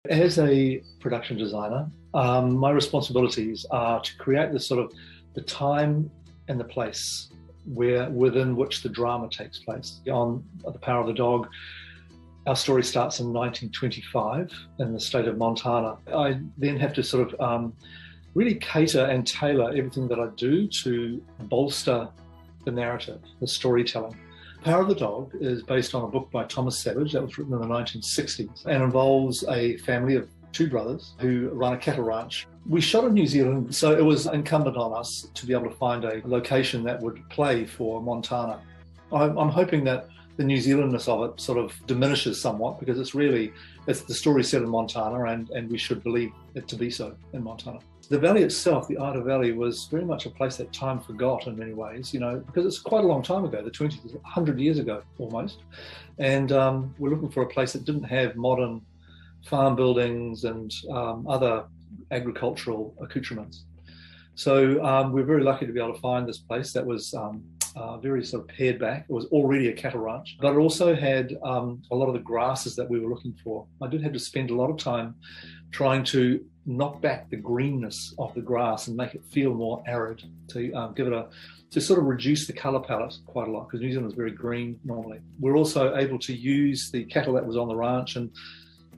As a production designer, my responsibilities are to create the time and the place within which the drama takes place. On The Power of the Dog, our story starts in 1925 in the state of Montana. I then have to really cater and tailor everything that I do to bolster the narrative, the storytelling. Power of the Dog is based on a book by Thomas Savage that was written in the 1960s and involves a family of two brothers who run a cattle ranch. We shot in New Zealand, so it was incumbent on us to be able to find a location that would play for Montana. I'm hoping that the New Zealandness of it sort of diminishes somewhat because it's the story set in Montana and we should believe it to be so in Montana. The valley itself, the Ida Valley, was very much a place that time forgot in many ways, because it's quite a long time ago, the 20s, 100 years ago almost. And we're looking for a place that didn't have modern farm buildings and other agricultural accoutrements. So we're very lucky to be able to find this place that was very sort of pared back. It was already a cattle ranch, but it also had a lot of the grasses that we were looking for. I did have to spend a lot of time trying to knock back the greenness of the grass and make it feel more arid, to sort of reduce the colour palette quite a lot, because New Zealand is very green normally. We're also able to use the cattle that was on the ranch, and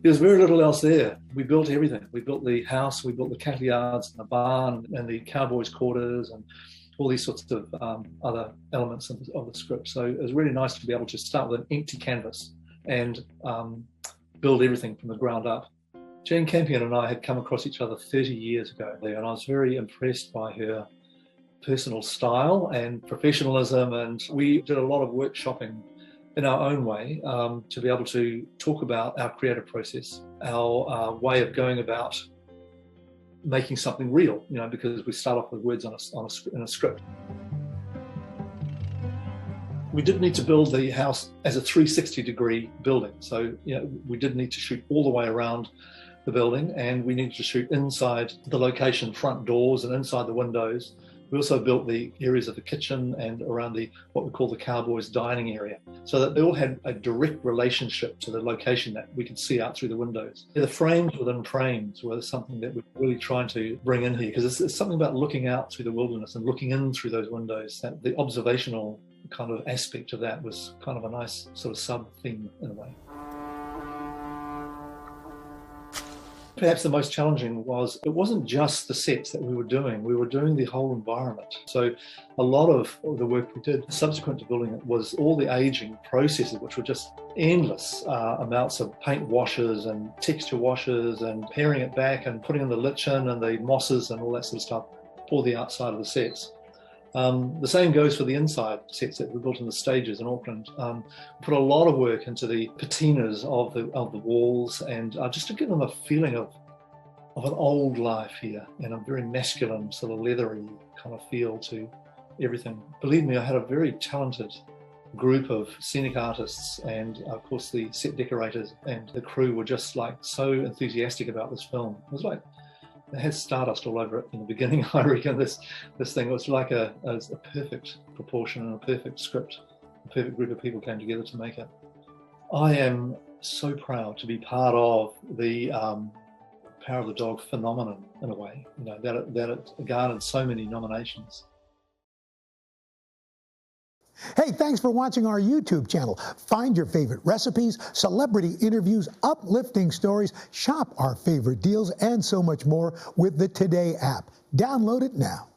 there's very little else there. We built everything. We built the house, we built the cattle yards and the barn and the cowboys' quarters and all these sorts of other elements of the script. So it was really nice to be able to start with an empty canvas and build everything from the ground up. Jane Campion and I had come across each other 30 years ago there, and I was very impressed by her personal style and professionalism, and we did a lot of workshopping in our own way to be able to talk about our creative process, our way of going about making something real, because we start off with words in a script. We did need to build the house as a 360-degree building. So, we did need to shoot all the way around the building, and we needed to shoot inside the location, front doors and inside the windows. We also built the areas of the kitchen and around what we call the cowboys' dining area, so that they all had a direct relationship to the location that we could see out through the windows. The frames within frames were something that we're really trying to bring in here, because it's something about looking out through the wilderness and looking in through those windows. That the observational kind of aspect of that was kind of a nice sort of sub-theme in a way. Perhaps the most challenging was, it wasn't just the sets that we were doing the whole environment. So a lot of the work we did subsequent to building it was all the aging processes, which were just endless amounts of paint washes and texture washes and paring it back and putting in the lichen and the mosses and all that sort of stuff for the outside of the sets. The same goes for the inside sets that we built in the stages in Auckland. We put a lot of work into the patinas of the walls, and just to give them a feeling of an old life here, and a very masculine, sort of leathery kind of feel to everything. Believe me, I had a very talented group of scenic artists, and of course the set decorators and the crew were just so enthusiastic about this film. It was it had stardust all over it in the beginning. I reckon this thing was like a perfect proportion and a perfect script. A perfect group of people came together to make it. I am so proud to be part of the Power of the Dog phenomenon in a way, that it garnered so many nominations. Hey, thanks for watching our YouTube channel. Find your favorite recipes, celebrity interviews, uplifting stories, shop our favorite deals, and so much more with the Today app. Download it now.